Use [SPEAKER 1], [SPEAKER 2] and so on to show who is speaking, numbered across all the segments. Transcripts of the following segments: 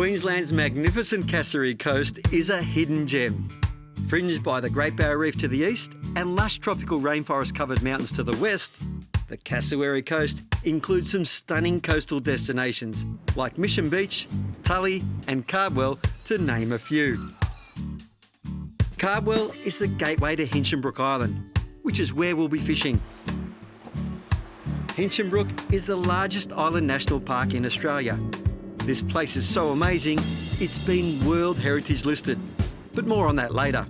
[SPEAKER 1] Queensland's magnificent Cassowary coast is a hidden gem. Fringed by the Great Barrier Reef to the east and lush tropical rainforest-covered mountains to the west, the Cassowary coast includes some stunning coastal destinations like Mission Beach, Tully and Cardwell, to name a few. Cardwell is the gateway to Hinchinbrook Island, which is where we'll be fishing. Hinchinbrook is the largest island national park in Australia. This place is so amazing, it's been World Heritage listed, but more on that later.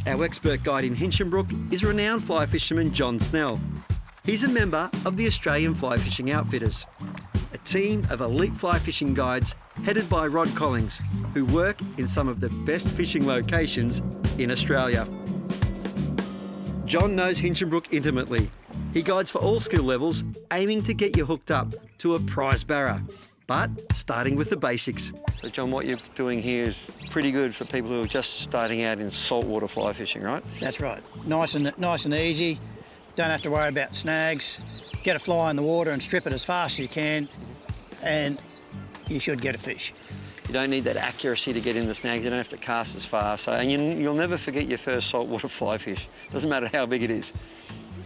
[SPEAKER 1] Our expert guide in Hinchinbrook is renowned fly fisherman John Snell. He's a member of the Australian Fly Fishing Outfitters, a team of elite fly fishing guides headed by Rod Collings, who work in some of the best fishing locations in Australia. John knows Hinchinbrook intimately. He guides for all skill levels, aiming to get you hooked up to a prize barra, but starting with the basics.
[SPEAKER 2] So John, what you're doing here is pretty good for people who are just starting out in saltwater fly fishing, right?
[SPEAKER 3] That's right. Nice and easy. Don't have to worry about snags. Get a fly in the water and strip it as fast as you can, and you should get a fish.
[SPEAKER 2] You don't need that accuracy to get in the snags. You don't have to cast as far. And you'll never forget your first saltwater fly fish. Doesn't matter how big it is.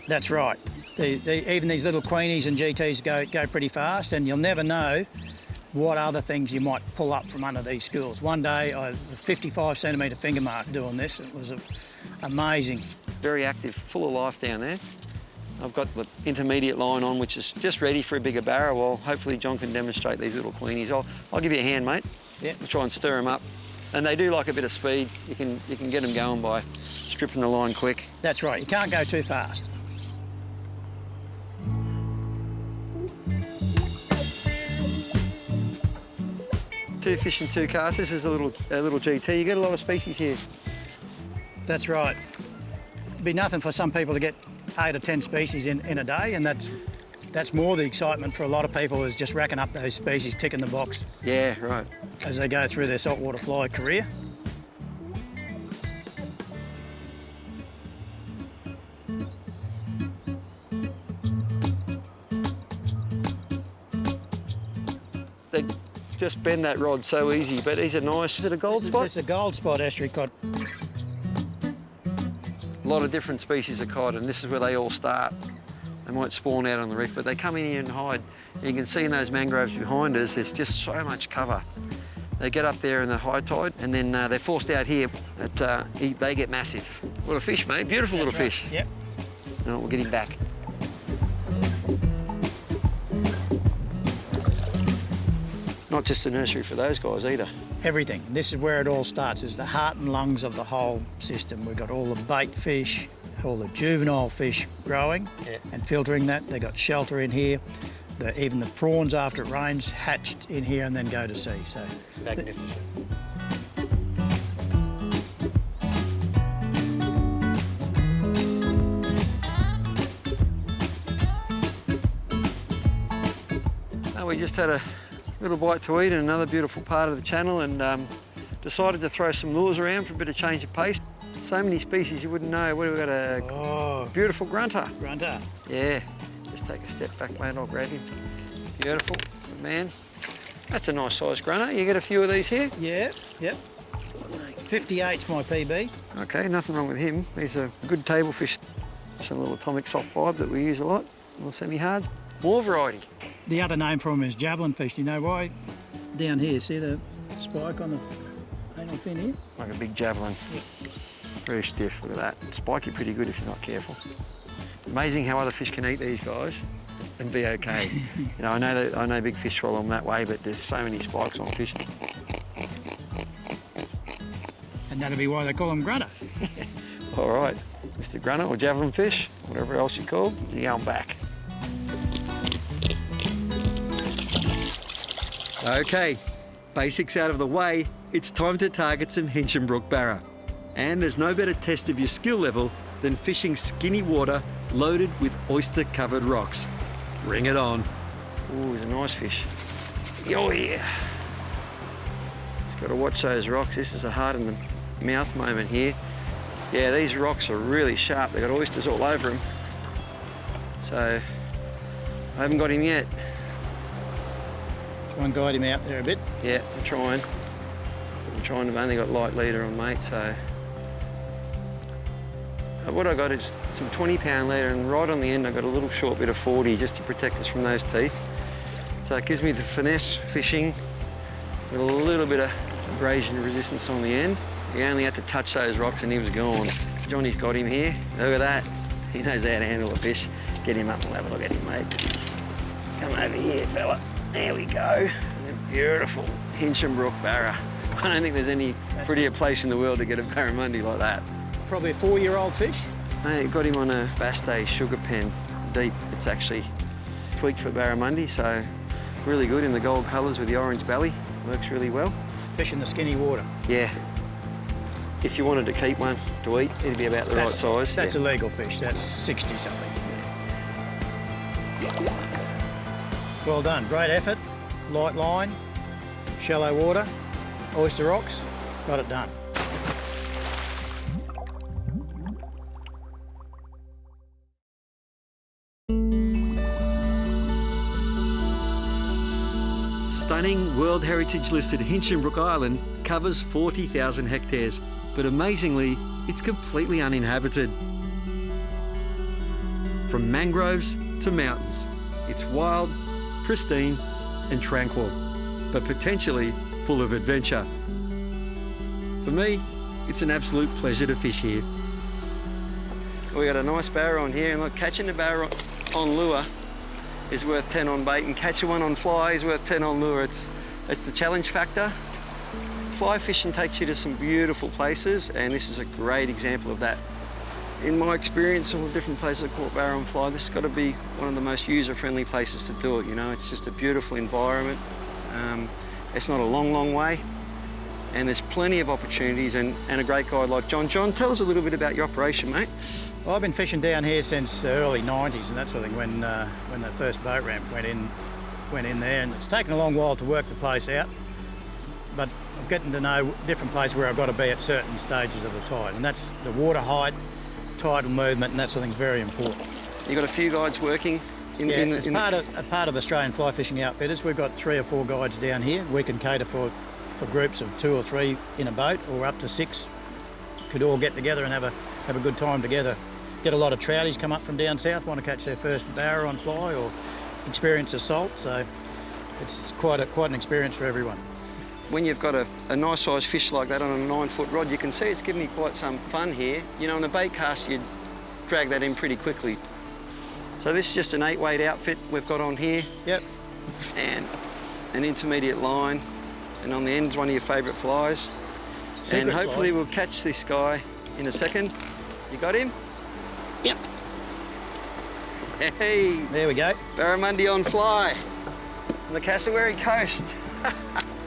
[SPEAKER 3] That's right. Even these little queenies and GTs go pretty fast, and you'll never know what other things you might pull up from under these schools. One day, I had a 55 centimetre finger mark doing this. It was amazing.
[SPEAKER 2] Very active, full of life down there. I've got the intermediate line on, which is just ready for a bigger barra. Well, hopefully John can demonstrate these little queenies. I'll give you a hand, mate.
[SPEAKER 3] Yeah.
[SPEAKER 2] We'll try and stir them up. And they do like a bit of speed. You can get them going by stripping the line quick.
[SPEAKER 3] That's right. You can't go too fast.
[SPEAKER 2] Two fish and two casts. This is a little GT. You get a lot of species here.
[SPEAKER 3] That's right. It'd be nothing for some people to get 8 or 10 species in a day, and that's more the excitement for a lot of people, is just racking up those species, ticking the box.
[SPEAKER 2] Yeah, right.
[SPEAKER 3] As they go through their saltwater fly career.
[SPEAKER 2] They just bend that rod so easy, but these are nice. Is it a gold spot?
[SPEAKER 3] It's a gold spot estuary cod.
[SPEAKER 2] A lot of different species of cod, and this is where they all start. They might spawn out on the reef, but they come in here and hide. And you can see in those mangroves behind us, there's just so much cover. They get up there in the high tide, and then they're forced out here. They get massive. What a fish, mate. Beautiful little fish.
[SPEAKER 3] Yep.
[SPEAKER 2] No, we'll get him back. Not just a nursery for those guys either.
[SPEAKER 3] Everything. This is where it all starts, is the heart and lungs of the whole system. We've got all the bait fish, all the juvenile fish growing and filtering that. They've got shelter in here. Even the prawns, after it rains, hatched in here and then go to sea. So
[SPEAKER 2] magnificent. We just had a little bite to eat in another beautiful part of the channel, and decided to throw some lures around for a bit of change of pace. So many species you wouldn't know. We've got a beautiful grunter.
[SPEAKER 3] Grunter.
[SPEAKER 2] Yeah. Just take a step back, mate. I'll grab him. Beautiful. Good man. That's a nice sized grunter. You get a few of these here?
[SPEAKER 3] Yeah. Yep. 58's my PB.
[SPEAKER 2] Okay, nothing wrong with him. He's a good table fish. Some little atomic soft fibre that we use a lot. Little semi-hards. More variety.
[SPEAKER 3] The other name for them is javelin fish. Do you know why? Down here, see the spike on the anal fin here?
[SPEAKER 2] Like a big javelin.
[SPEAKER 3] Yep.
[SPEAKER 2] Very stiff, look at that. Spiky pretty good if you're not careful. Amazing how other fish can eat these guys and be okay. You know, I know big fish swallow them that way, but there's so many spikes on fish.
[SPEAKER 3] And that'll be why they call them grunter.
[SPEAKER 2] All right, Mr. Grunter or javelin fish, whatever else you're called, you're going back.
[SPEAKER 1] Okay, basics out of the way, it's time to target some Hinchinbrook barra. And there's no better test of your skill level than fishing skinny water loaded with oyster-covered rocks. Bring it on.
[SPEAKER 2] Ooh, he's a nice fish. Oh yeah. Just got to watch those rocks. This is a heart in the mouth moment here. Yeah, these rocks are really sharp. They've got oysters all over them. So, I haven't got him yet.
[SPEAKER 3] Try and guide him out there a bit.
[SPEAKER 2] Yeah, I'm trying. I've only got light leader on, mate, so. What I got is some 20-pound leader, and right on the end I got a little short bit of 40 just to protect us from those teeth. So it gives me the finesse fishing with a little bit of abrasion resistance on the end. You only had to touch those rocks and he was gone. Johnny's got him here. Look at that. He knows how to handle a fish. Get him up and have a look at him, mate. Come over here, fella. There we go. Beautiful Hinchinbrook barra. I don't think there's any prettier place in the world to get a barramundi like that.
[SPEAKER 3] Probably a 4-year-old fish.
[SPEAKER 2] Mate, got him on a Bass Day sugar pen, deep. It's actually tweaked for barramundi, so really good in the gold colours with the orange belly. Works really well.
[SPEAKER 3] Fish in the skinny water.
[SPEAKER 2] Yeah. If you wanted to keep one to eat, it'd be about the right size.
[SPEAKER 3] That's a legal fish. That's 60 something. Well done. Great effort. Light line, shallow water, oyster rocks. Got it done.
[SPEAKER 1] Stunning World Heritage listed Hinchinbrook Island covers 40,000 hectares, but amazingly, it's completely uninhabited. From mangroves to mountains, it's wild, pristine and tranquil, but potentially full of adventure. For me, it's an absolute pleasure to fish here.
[SPEAKER 2] We got a nice barra on here, and look, catching a barra on lure is worth 10 on bait, and catching one on fly is worth 10 on lure. It's the challenge factor. Fly fishing takes you to some beautiful places, and this is a great example of that. In my experience, all the different places I've caught barra on fly, this has got to be one of the most user-friendly places to do it. You know, it's just a beautiful environment. It's not a long way, and there's plenty of opportunities, and a great guide like John. John, tell us a little bit about your operation, mate.
[SPEAKER 3] Well, I've been fishing down here since the early 90s and that sort of thing, when the first boat ramp went in there, and it's taken a long while to work the place out, but I'm getting to know different places where I've got to be at certain stages of the tide, and that's the water height, tidal movement, and that sort of thing is very important.
[SPEAKER 2] You've got a few guides working
[SPEAKER 3] as part of Australian Fly Fishing Outfitters. We've got 3 or 4 guides down here. We can cater for groups of 2 or 3 in a boat, or up to 6. Could all get together and have a good time together. Get a lot of trouties come up from down south, want to catch their first barra on fly or experience assault, so it's quite an experience for everyone.
[SPEAKER 2] When you've got a nice sized fish like that on a 9-foot rod, you can see it's giving me quite some fun here. You know, on a bait cast, you'd drag that in pretty quickly. So this is just an 8-weight outfit we've got on here.
[SPEAKER 3] Yep.
[SPEAKER 2] And an intermediate line, and on the end's one of your favourite flies. And hopefully we'll catch this guy in a second. You got him? Yep. Hey.
[SPEAKER 3] There we go.
[SPEAKER 2] Barramundi on fly on the Cassowary coast.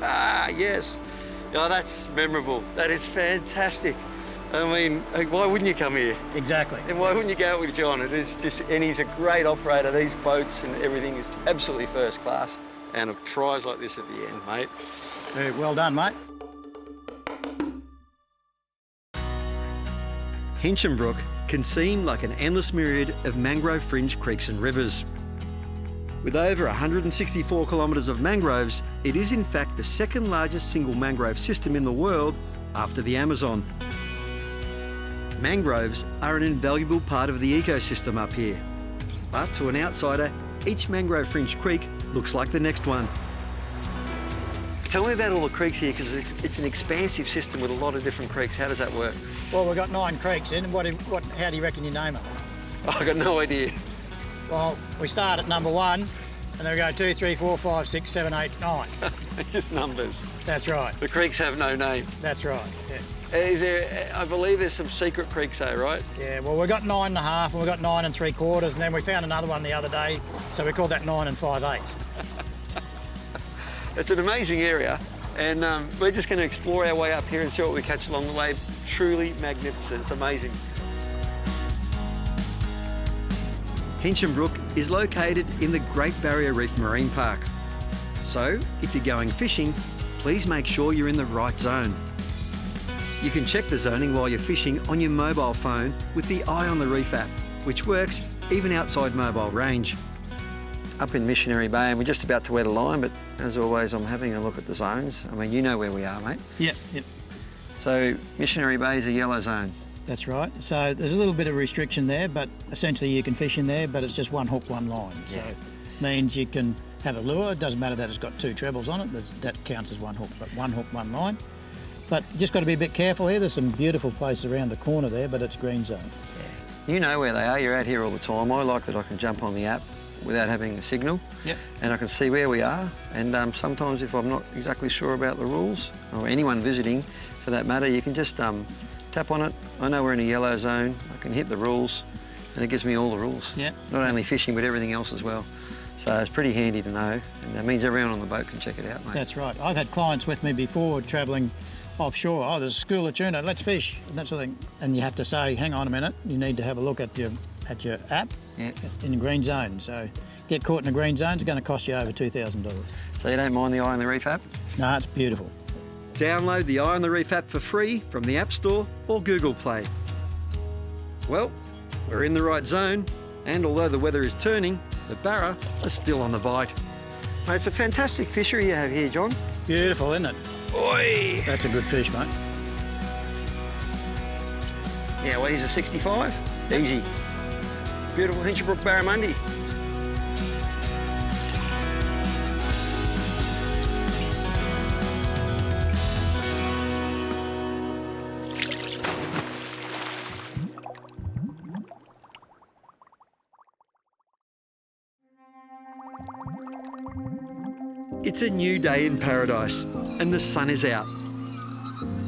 [SPEAKER 2] Yes. Oh, that's memorable. That is fantastic. I mean, why wouldn't you come here?
[SPEAKER 3] Exactly.
[SPEAKER 2] And why wouldn't you go out with John? It is just, and he's a great operator. These boats and everything is absolutely first class. And a prize like this at the end, mate.
[SPEAKER 3] Very well done, mate.
[SPEAKER 1] Hinchinbrook can seem like an endless myriad of mangrove fringed creeks and rivers. With over 164 kilometres of mangroves, it is in fact the second largest single mangrove system in the world after the Amazon. Mangroves are an invaluable part of the ecosystem up here. But to an outsider, each mangrove fringed creek looks like the next one.
[SPEAKER 2] Tell me about all the creeks here, because it's an expansive system with a lot of different creeks. How does that work?
[SPEAKER 3] Well, we've got 9 creeks in. How do you reckon you name them?
[SPEAKER 2] I got no idea.
[SPEAKER 3] Well, we start at number 1, and then we go 2, 3, 4, 5, 6, 7, 8, 9.
[SPEAKER 2] Just numbers.
[SPEAKER 3] That's right.
[SPEAKER 2] The creeks have no name.
[SPEAKER 3] That's right, yeah.
[SPEAKER 2] I believe there's some secret creeks though, right?
[SPEAKER 3] Yeah, well, we've got 9.5 and we've got 9 3/4, and then we found another one the other day, so we called that 9 5/8.
[SPEAKER 2] It's an amazing area, and we're just going to explore our way up here and see what we catch along the way. Truly magnificent. It's amazing.
[SPEAKER 1] Hinchinbrook is located in the Great Barrier Reef Marine Park. So, if you're going fishing, please make sure you're in the right zone. You can check the zoning while you're fishing on your mobile phone with the Eye on the Reef app, which works even outside mobile range.
[SPEAKER 2] up in Missionary Bay and we're just about to wet a line, but as always, I'm having a look at the zones. I mean, you know where we are, mate.
[SPEAKER 3] Yep.
[SPEAKER 2] So Missionary Bay is a yellow zone.
[SPEAKER 3] That's right. So there's a little bit of restriction there, but essentially you can fish in there, but it's just one hook, one line. So it means you can have a lure. It doesn't matter that it's got 2 trebles on it. That counts as one hook, but one hook, one line. But you just got to be a bit careful here. There's some beautiful places around the corner there, but it's green zone.
[SPEAKER 2] Yeah. You know where they are. You're out here all the time. I like that I can jump on the app without having a signal.
[SPEAKER 3] Yep. And
[SPEAKER 2] I can see where we are. And sometimes if I'm not exactly sure about the rules, or anyone visiting for that matter, you can just tap on it. I know we're in a yellow zone. I can hit the rules and it gives me all the rules.
[SPEAKER 3] Yeah.
[SPEAKER 2] Not only fishing, but everything else as well. So it's pretty handy to know, and that means everyone on the boat can check it out, mate.
[SPEAKER 3] That's right. I've had clients with me before travelling offshore. Oh, there's a school of tuna, let's fish, and that sort of thing. And you have to say, hang on a minute, you need to have a look at your app in the green zone. So get caught in a green zone, it's going to cost you over $2,000.
[SPEAKER 2] So you don't mind the Eye on the Reef app?
[SPEAKER 3] No, it's beautiful.
[SPEAKER 1] Download the Eye on the Reef app for free from the App Store or Google Play. Well, we're in the right zone, and although the weather is turning, the barra are still on the bite.
[SPEAKER 2] Mate, it's a fantastic fishery you have here, John.
[SPEAKER 3] Beautiful, isn't it?
[SPEAKER 2] Oi!
[SPEAKER 3] That's a good fish, mate.
[SPEAKER 2] Yeah, well, he's a 65. Easy. Beautiful Hinchinbrook barramundi.
[SPEAKER 1] It's a new day in paradise and the sun is out,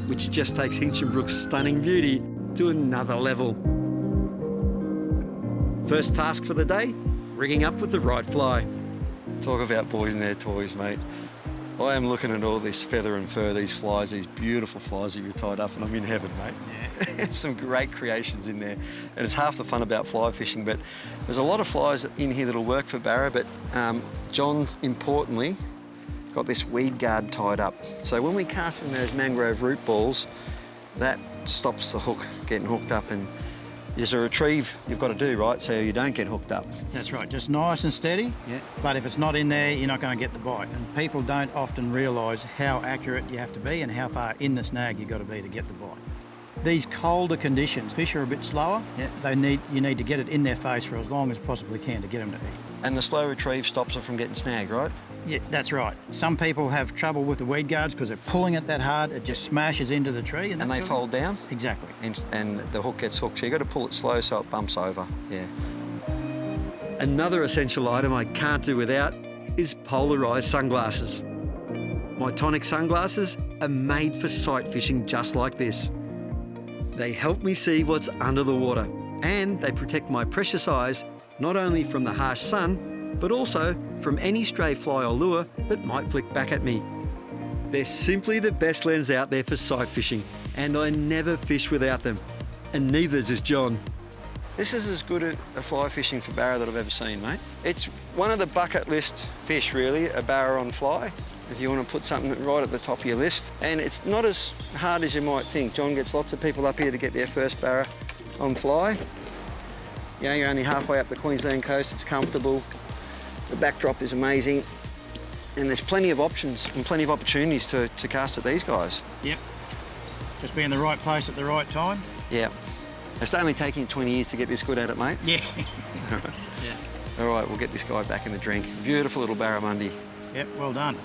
[SPEAKER 1] which just takes Hinchinbrook's stunning beauty to another level. First task for the day, rigging up with the right fly.
[SPEAKER 2] Talk about boys and their toys, mate. I am looking at all this feather and fur, these flies, these beautiful flies that you've tied up, and I'm in heaven, mate. Yeah. Some great creations in there. And it's half the fun about fly fishing, but there's a lot of flies in here that'll work for barra, but John's importantly got this weed guard tied up. So when we cast in those mangrove root balls, that stops the hook getting hooked up, and there's a retrieve you've got to do, right, so you don't get hooked up.
[SPEAKER 3] That's right, just nice and steady. Yeah. But if it's not in there, you're not going to get the bite. And people don't often realise how accurate you have to be and how far in the snag you've got to be to get the bite. These colder conditions, fish are a bit slower. Yeah. You need to get it in their face for as long as possibly can to get them to eat.
[SPEAKER 2] And the slow retrieve stops it from getting snagged, right?
[SPEAKER 3] Yeah, that's right. Some people have trouble with the weed guards because they're pulling it that hard, it just smashes into the tree.
[SPEAKER 2] And they fold down?
[SPEAKER 3] Exactly.
[SPEAKER 2] And the hook gets hooked, so you've got to pull it slow so it bumps over, yeah.
[SPEAKER 1] Another essential item I can't do without is polarised sunglasses. My Tonic sunglasses are made for sight fishing just like this. They help me see what's under the water, and they protect my precious eyes not only from the harsh sun, but also from any stray fly or lure that might flick back at me. They're simply the best lens out there for sight fishing, and I never fish without them. And neither does John.
[SPEAKER 2] This is as good a fly fishing for barra that I've ever seen, mate. It's one of the bucket list fish, really, a barra on fly, if you want to put something right at the top of your list. And it's not as hard as you might think. John gets lots of people up here to get their first barra on fly. You know, you're only halfway up the Queensland coast, it's comfortable. The backdrop is amazing, and there's plenty of options and plenty of opportunities to cast at these guys.
[SPEAKER 3] Yep. Just be in the right place at the right time.
[SPEAKER 2] Yeah. It's only taking 20 years to get this good at it, mate.
[SPEAKER 3] Yeah.
[SPEAKER 2] All right. Yeah. All right, we'll get this guy back in the drink. Beautiful little barramundi.
[SPEAKER 3] Yep, well done.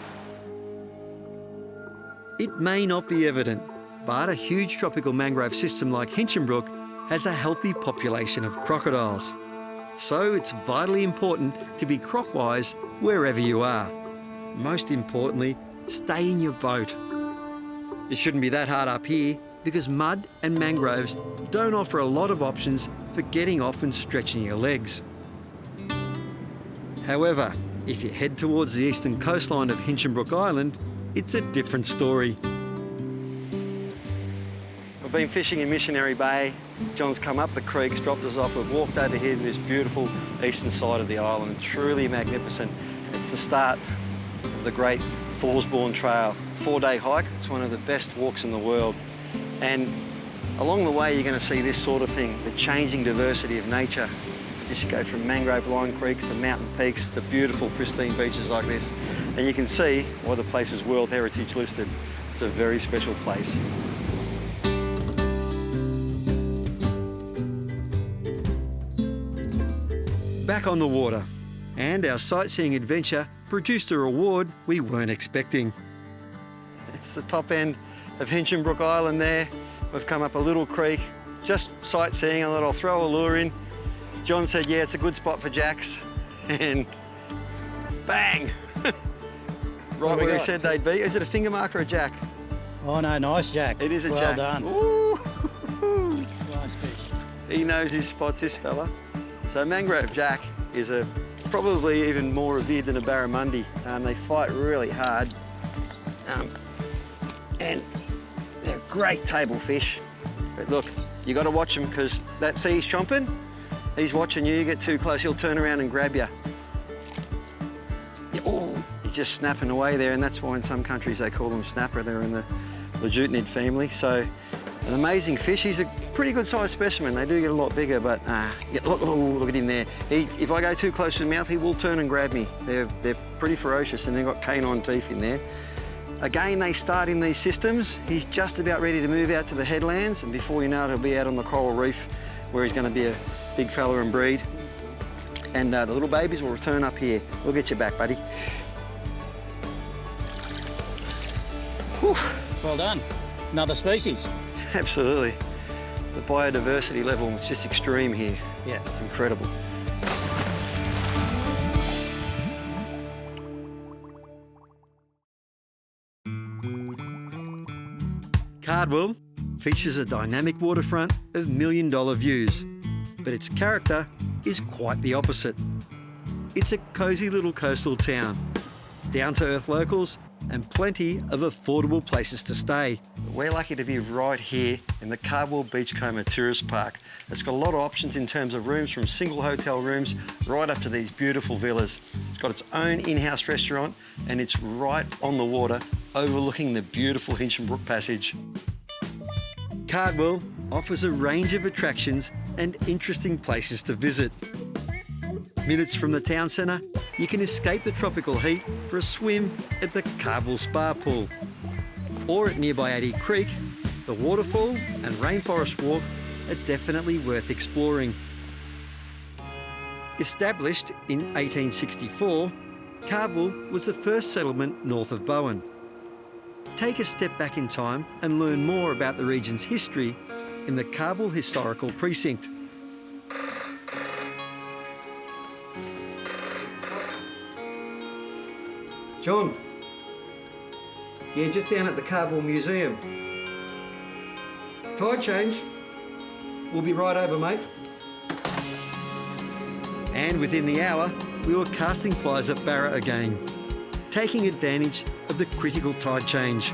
[SPEAKER 1] It may not be evident, but a huge tropical mangrove system like Hinchinbrook has a healthy population of crocodiles. So it's vitally important to be croc-wise wherever you are. Most importantly, stay in your boat. It shouldn't be that hard up here because mud and mangroves don't offer a lot of options for getting off and stretching your legs. However, if you head towards the eastern coastline of Hinchinbrook Island, it's a different story.
[SPEAKER 2] We've been fishing in Missionary Bay. John's come up the creeks, dropped us off. We've walked over here to this beautiful eastern side of the island. Truly magnificent. It's the start of the great Thorsbourne Trail. 4-day hike. It's one of the best walks in the world. And along the way, you're going to see this sort of thing, the changing diversity of nature. Just you go from mangrove line creeks to mountain peaks to beautiful pristine beaches like this, and you can see why the place is World Heritage listed. It's a very special place.
[SPEAKER 1] Back on the water, and our sightseeing adventure produced a reward we weren't expecting.
[SPEAKER 2] It's the top end of Hinchinbrook Island there. We've come up a little creek, just sightseeing. I thought I'll throw a lure in. John said, yeah, it's a good spot for jacks, and bang! Right where he said they'd be. Is it a finger mark or a jack?
[SPEAKER 3] Oh no, nice jack.
[SPEAKER 2] It is a
[SPEAKER 3] well
[SPEAKER 2] jack.
[SPEAKER 3] Well done.
[SPEAKER 2] Ooh.
[SPEAKER 3] Nice fish.
[SPEAKER 2] He knows his spots, this fella. So mangrove jack is probably even more revered than a barramundi. They fight really hard, and they're great table fish. But look, you got to watch him, because see he's chomping. He's watching you. You get too close, he'll turn around and grab you. Oh, he's just snapping away there, and that's why in some countries they call them snapper. They're in the Legutinid family. So an amazing fish. He's a pretty good sized specimen. They do get a lot bigger, but look at him there. If I go too close to the mouth, he will turn and grab me. They're pretty ferocious, and they've got canine teeth in there. Again, they start in these systems. He's just about ready to move out to the headlands, and before you know it, he'll be out on the coral reef, where he's going to be a big fella and breed. And the little babies will return up here. We'll get you back, buddy. Whew.
[SPEAKER 3] Well done. Another species.
[SPEAKER 2] Absolutely. The biodiversity level is just extreme here.
[SPEAKER 3] Yeah.
[SPEAKER 2] It's incredible.
[SPEAKER 1] Cardwell features a dynamic waterfront of million-dollar views, but its character is quite the opposite. It's a cosy little coastal town, down-to-earth locals, and plenty of affordable places to stay.
[SPEAKER 2] We're lucky to be right here in the Cardwell Beachcomber Tourist Park. It's got a lot of options in terms of rooms, from single hotel rooms right up to these beautiful villas. It's got its own in-house restaurant, and it's right on the water, overlooking the beautiful Hinchinbrook Passage.
[SPEAKER 1] Cardwell offers a range of attractions and interesting places to visit. Minutes from the town centre, you can escape the tropical heat for a swim at the Cardwell Spa Pool. Or at nearby Addy Creek, the waterfall and rainforest walk are definitely worth exploring. Established in 1864, Cardwell was the first settlement north of Bowen. Take a step back in time and learn more about the region's history in the Cardwell Historical Precinct.
[SPEAKER 2] John. Yeah, just down at the Cardwell Museum. Tide change. We'll be right over, mate.
[SPEAKER 1] And within the hour, we were casting flies at Barra again, taking advantage of the critical tide change.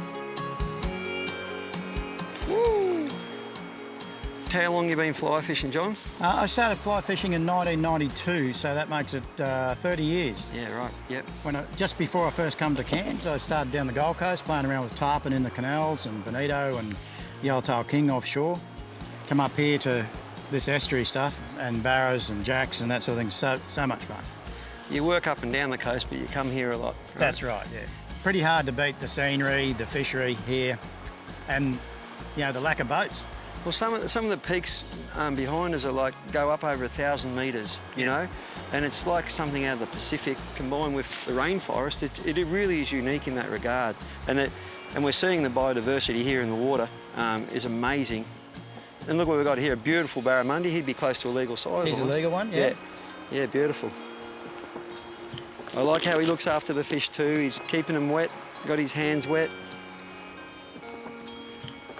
[SPEAKER 2] Woo! How long you been fly fishing, John?
[SPEAKER 3] I started fly fishing in 1992, so that makes it 30 years.
[SPEAKER 2] Yeah, right, yep.
[SPEAKER 3] Just before I first come to Cairns, I started down the Gold Coast, playing around with tarpon in the canals and bonito and yellowtail king offshore. Come up here to this estuary stuff and barrows and jacks and that sort of thing. So much fun.
[SPEAKER 2] You work up and down the coast, but you come here a lot. Right?
[SPEAKER 3] That's right, yeah. Pretty hard to beat the scenery, the fishery here, and the lack of boats.
[SPEAKER 2] Well, some of the peaks behind us are go up over 1,000 metres, you know, and it's like something out of the Pacific combined with the rainforest. It really is unique in that regard, and we're seeing the biodiversity here in the water is amazing. And look what we've got here, a beautiful barramundi. He'd be close to a legal size.
[SPEAKER 3] He's a legal one, yeah.
[SPEAKER 2] Yeah, beautiful. I like how he looks after the fish too. He's keeping them wet, got his hands wet.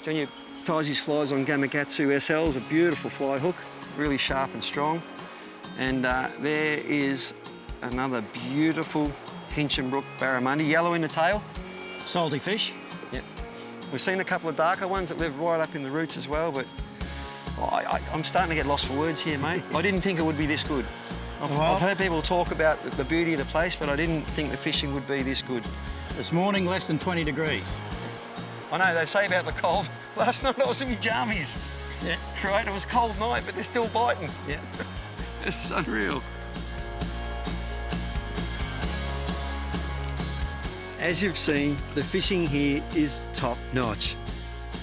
[SPEAKER 2] John, ties his flies on Gamakatsu SLs, a beautiful fly hook, really sharp and strong. And there is another beautiful Hinchinbrook barramundi, yellow in the tail.
[SPEAKER 3] Salty fish.
[SPEAKER 2] Yep. We've seen a couple of darker ones that live right up in the roots as well, but I'm starting to get lost for words here, mate. I didn't think it would be this good. I've heard people talk about the beauty of the place, but I didn't think the fishing would be this good.
[SPEAKER 3] This morning, less than 20 degrees.
[SPEAKER 2] I know, they say about the cold. Last night I was in my jammies.
[SPEAKER 3] Yeah.
[SPEAKER 2] Right, it was a cold night, but they're still biting.
[SPEAKER 3] Yeah.
[SPEAKER 2] This is unreal.
[SPEAKER 1] As you've seen, the fishing here is top notch,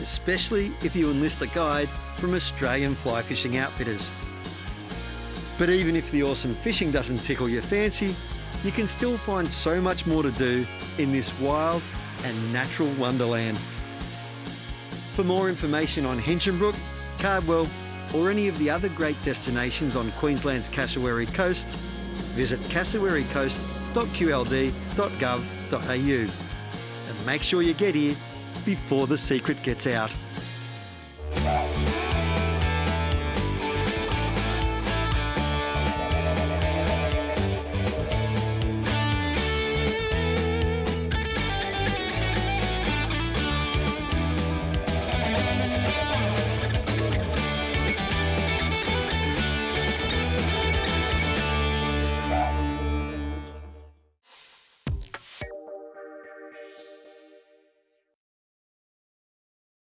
[SPEAKER 1] especially if you enlist a guide from Australian fly fishing outfitters. But even if the awesome fishing doesn't tickle your fancy, you can still find so much more to do in this wild and natural wonderland. For more information on Hinchinbrook, Cardwell, or any of the other great destinations on Queensland's Cassowary Coast, visit cassowarycoast.qld.gov.au and make sure you get here before the secret gets out.